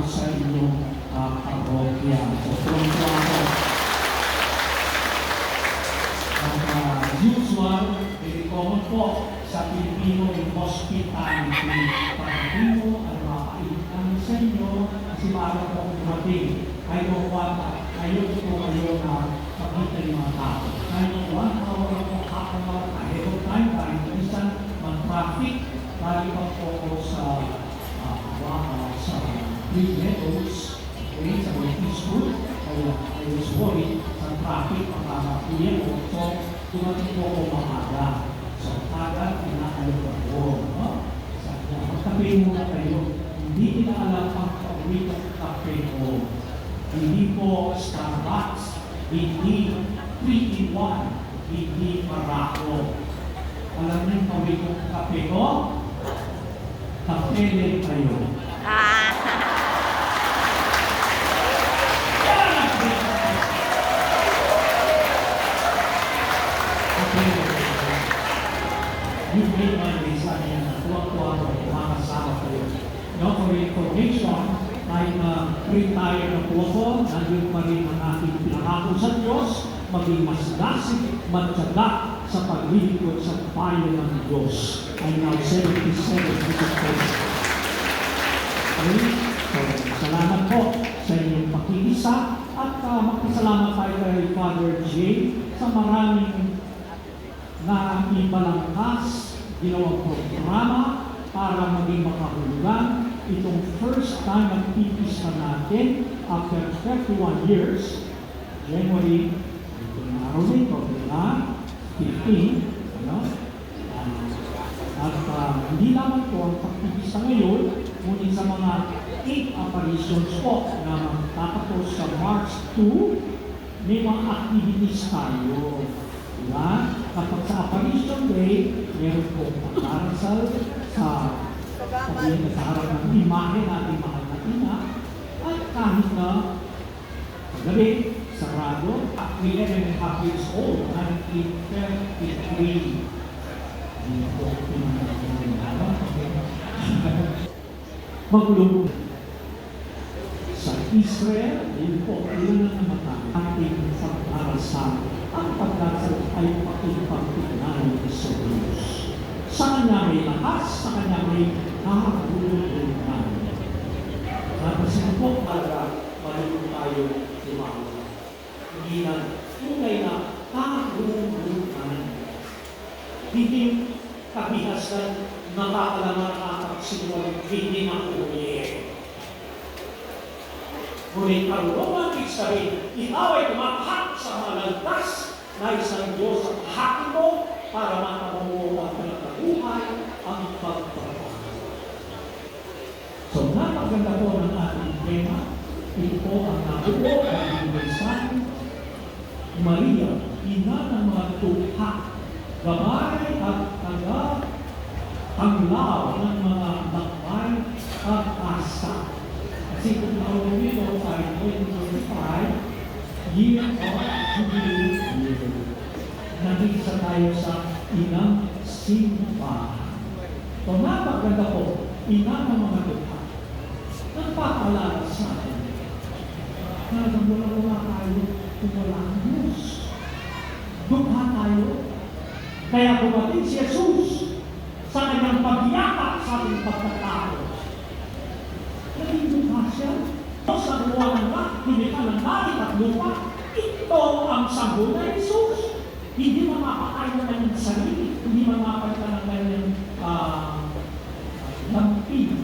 sa inyong parokya. So, pronto ako. At usual, very common po sa Pilipino yung hospitality. Pag-ibig mo at mapaitan sa inyo, kasi para po dumating. I don't want, ayaw ko kayo na pakita yung mga tao. I don't want our kapag ahead of time, dahil minsan mag-traffic, dahil pa po ako sa Green Meadows, okay, sa mga peaceful, kaya I was worried sa traffic, pagkakakuya ko, so dumating po ako maaga. So, agad, pinaalam ko, no? Sabi niya, magkape muna kayo, hindi inaalam ang pauwi ng kape ko. Hindi po Starbucks, hindi 3-in-1, hindi Marako. Alam niyo yung pauwi ng kape ko? Kapele kayo. You made my day, sabi niya na tuwa-tuwa ko, makasama kayo. No, for information, ay retire na po ako, nandun pa rin ang ating pinangako sa Diyos, maging masinasig, matyaga sa paglilingkod sa bayan ng Diyos. I'm now 77 years old. Okay? So, salamat po sa inyong pakikisa at magpasalamat tayo kay Father J sa maraming na ibalangkas, ginawang programa para maging makahulugan itong first time na pipis na natin after 31 years, January, itong araw nito, na 15, ano? At hindi naman po ang pagpipis na ngayon, ngunit sa mga 8 apparitions po na tatapos sa March 2, may mga activities tayo. Diba? Kapag sa Apparition Day, meron po pagdarasal sa pagkain sa harap ng imahe natin mahal na ina, at kahit na gabi, sarado, at 11.5 years old, 1933. Hindi po maglulong sa Israel, yun po, yun ang namatay ating pag-arasal. Ang pagdarasal ay pakipagtignan sa Diyos. Sa Kanya may lakas, sa Kanya may kahulugan. Tapos ito po, talaga, malulong tayo lumawa. Hindi na, tunay na kahulugan. Hindi kabihasan, nakakalaman at siguro hindi na ulit. Ngunit karunungan ibig sabihin, ikaw ay tumakhat sa mga landas na isang Diyos ang hakin mo para makamuo at pinagkabuhay ang pagpapahal. So, napaganda po ng ating tema. Ito po ang nabuo ng mensahe. Maria, ina ng mga tukha, gabay at tanglaw ng mga lakbay at asa. Kasi kung naulong ito ay 2025, year of Jubilee year. Nag-isa tayo sa inang simbahan. So, napaganda po, ina ng mga dukha. Nagpapalala sa atin. Nagmula tayo kung wala ang Diyos. Dukha tayo. Kaya dumating si Jesus sa kanyang pagyakap sa ating pagkatao. Naging dukha siya. Sa buwan ng lahat, hindi ka ng langit at lupa. Ito ang sagot na Jesus. Hindi mamapatay na kanyang sarili. Hindi mamapatay na kanyang lampin.